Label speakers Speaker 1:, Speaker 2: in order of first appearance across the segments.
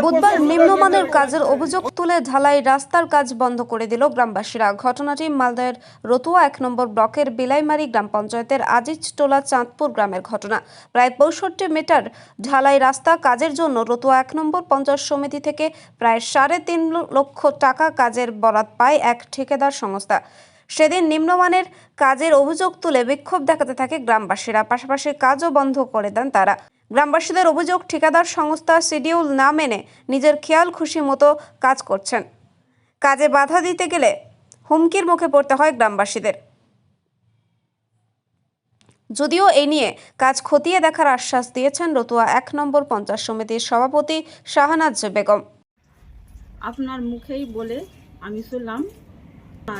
Speaker 1: বুধবার নিম্নমানের কাজের অভিযোগ তুলে ঢালাই রাস্তার কাজ বন্ধ করে দিল গ্রামবাসীরা। ঘটনাটি মালদার রতুয়া ১ নম্বর ব্লকের বিলাইমারি গ্রাম পঞ্চায়েতের আজিজটোলা চাঁদপুর গ্রামের ঘটনা। প্রায় ৬৫ মিটার ঢালাই রাস্তা কাজের জন্য রতুয়া ১ নম্বর পঞ্চায়েত সমিতি থেকে প্রায় ৩.৫ লক্ষ টাকা কাজের বরাত পায় এক ঠিকাদার সংস্থা। সেদিন নিম্নমানের কাজের অভিযোগ তুলে বিক্ষোভ দেখাতে থাকে গ্রামবাসীরা, পাশাপাশি কাজও বন্ধ করে দেন তারা। গ্রামবাসীদের অভিযোগ, ঠিকাদার সংস্থা শিডিউল না মেনে নিজের খেয়াল খুশি মতো কাজ করছেন। কাজে বাধা দিতে গেলে হুমকির মুখে পড়তে হয় গ্রামবাসীদের। যদিও এ নিয়ে কাজ খতিয়ে দেখার আশ্বাস দিয়েছেন রতুয়া ১ নম্বর পঞ্চায়েত সমিতির সভাপতি শাহনাজ বেগম।
Speaker 2: আপনার মুখেই বলে আমি শুনলাম,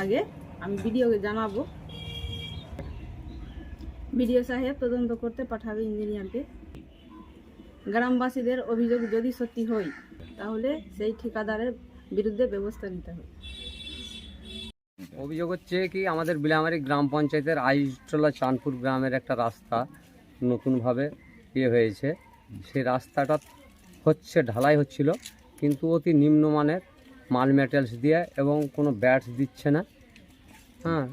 Speaker 2: আগে আমি বিডিওকে জানাবো, বিডিও সাহেব তদন্ত করতে পাঠাবে ইঞ্জিনিয়ারকে। গ্রামবাসীদের অভিযোগ যদি সত্যি হয় তাহলে সেই ঠিকাদারের বিরুদ্ধে ব্যবস্থা নিতে হবে।
Speaker 3: অভিযোগ হচ্ছে কি, আমাদের বিলাইমারি গ্রাম পঞ্চায়েতের আজিজটোলা চাঁদপুর গ্রামের একটা রাস্তা নতুনভাবে হয়েছে। সেই রাস্তাটা ঢালাই হচ্ছিল, কিন্তু অতি নিম্নমানের মাল মেটেরিয়ালস দিয়ে এবং কোনো ব্যাটস দিচ্ছে না।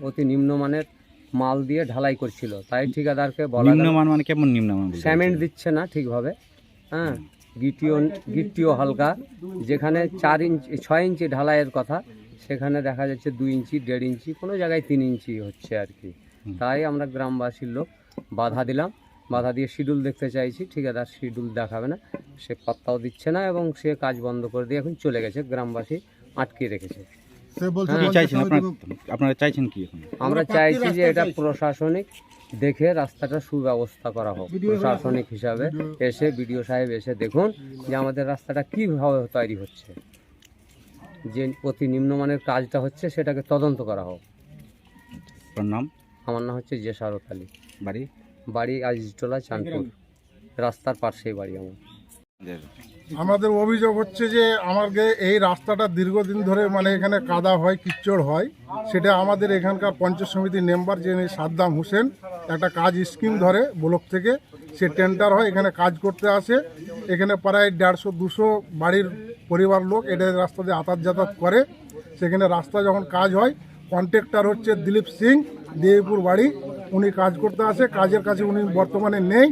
Speaker 3: অতি নিম্নমানের মাল দিয়ে ঢালাই করছিল। তাই ঠিকাদারকে বলা,
Speaker 4: নিম্নমান মানে কেমন নিম্নমান?
Speaker 3: সিমেন্ট দিচ্ছে না ঠিকভাবে, গিট্টিও হালকা। যেখানে 6 ইঞ্চি ঢালাইয়ের কথা, সেখানে দেখা যাচ্ছে 2 ইঞ্চি, 1.5 ইঞ্চি, কোনো জায়গায় 3 ইঞ্চি হচ্ছে আর কি। তাই আমরা গ্রামবাসীর লোক বাধা দিলাম, বাধা দিয়ে শিডিউল দেখতে চাইছি। ঠিকাদার শিডিউল দেখাবে না, সে পাত্তাও দিচ্ছে না এবং সে কাজ বন্ধ করে দিয়ে এখন চলে গেছে। গ্রামবাসী আটকে রেখেছে।
Speaker 4: আপনারা চাইছেন কি?
Speaker 3: আমরা চাইছি যে এটা প্রশাসনিক দেখে রাস্তাটা সুব্যবস্থা করা হোক। প্রশাসনিক হিসাবে এসে বিডিও সাহেব এসে দেখুন যে আমাদের রাস্তাটা কীভাবে তৈরি হচ্ছে, যে অতি নিম্নমানের কাজটা হচ্ছে সেটাকে তদন্ত করা হোক।
Speaker 4: আপনার নাম?
Speaker 3: আমার নাম হচ্ছে জেসারত আলী। বাড়ি আজিজটোলা চাঁদপুর, রাস্তার পাশেই বাড়ি আমার।
Speaker 5: আমাদের অভিযোগ হচ্ছে যে আমাদের এই রাস্তাটা দীর্ঘদিন ধরে এখানে কাদা হয়, কিচ্চড় হয়। সেটা আমাদের এখানকার পঞ্চায়েত সমিতির মেম্বার যিনি সাদ্দাম হোসেন একটা কাজ স্কিম ধরে ব্লক থেকে, সে টেন্ডার হয়, এখানে কাজ করতে আসে। এখানে প্রায় 150-200 বাড়ির পরিবার লোক এটা রাস্তা দিয়ে যাতায়াত করে। সেখানে রাস্তা যখন কাজ হয়, কন্ট্রাক্টর হচ্ছে দিলীপ সিং, দেবপুর বাড়ি, উনি কাজ করতে আসে। কাজের কাছে উনি বর্তমানে নেই।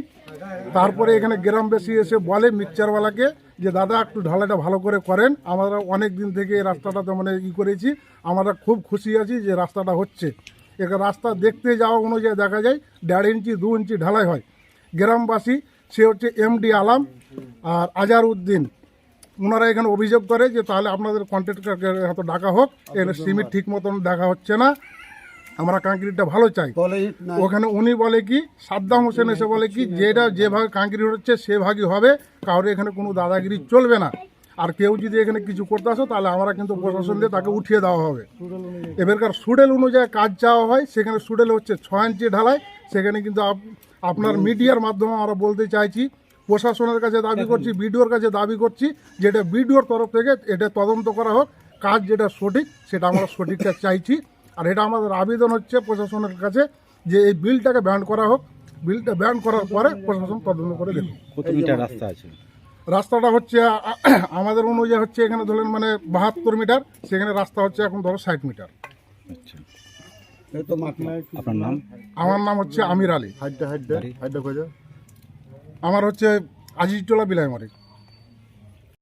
Speaker 5: তারপরে এখানে গ্রামবাসী এসে বলে মিক্সচারওয়ালাকে যে দাদা একটু ঢালাইটা ভালো করে করেন। আমরা অনেক দিন থেকে এই রাস্তাটাতে করেছি, আমরা খুব খুশি আছি যে রাস্তাটা হচ্ছে। এখানে রাস্তা দেখতে যাওয়া অনুযায়ী দেখা যায় 1.5 ইঞ্চি 2 ইঞ্চি ঢালাই হয়। গ্রামবাসী সে হচ্ছে এমডি আলাম আর আজার উদ্দিন, ওনারা এখানে অভিযোগ করে যে তাহলে আপনাদের কন্ট্রাক্টরকে হয়তো ডাকা হোক, এখানে সিমেন্ট ঠিক মতন দেখা হচ্ছে না, আমরা কংক্রিটটা ভালো চাই। ওখানে উনি বলে কি, সাদ্দাম হোসেন এসে বলে কি, যেটা যেভাবে কংক্রিট হচ্ছে সেভাবেই হবে, কারোর এখানে কোনো দাদাগিরি চলবে না। আর কেউ যদি এখানে কিছু করতে আসো তাহলে আমরা কিন্তু প্রশাসন দিয়ে তাকে উঠিয়ে দেওয়া হবে। এবারকার সুডেল অনুযায়ী কাজ চাওয়া হয়, সেখানে সুডেল হচ্ছে 6 ইঞ্চি ঢালাই। সেখানে কিন্তু আপনার মিডিয়ার মাধ্যমে আমরা বলতে চাইছি, প্রশাসনের কাছে দাবি করছি, বিডিওর কাছে দাবি করছি, যেটা বিডিওর তরফ থেকে এটা তদন্ত করা হোক, কাজ যেটা সঠিক সেটা আমরা সঠিকটা চাইছি। আর এটা আমাদের আবেদন হচ্ছে প্রশাসনের কাছে যে এই বিলটাকে ব্যান করা হোক। বিলটা ব্যান করার পরে প্রশাসন তদন্ত করে দেখুন।
Speaker 4: কত মিটার রাস্তা আছে?
Speaker 5: রাস্তাটা হচ্ছে আমাদের অনুযায়ী হচ্ছে এখানে ধরেন 72 মিটার, সেখানে রাস্তা হচ্ছে এখন 60 মিটার।
Speaker 4: আচ্ছা, আপনার নাম?
Speaker 5: আমার নাম হচ্ছে আমির আলী। আমার হচ্ছে আজিজটোলা বিলাইমারি।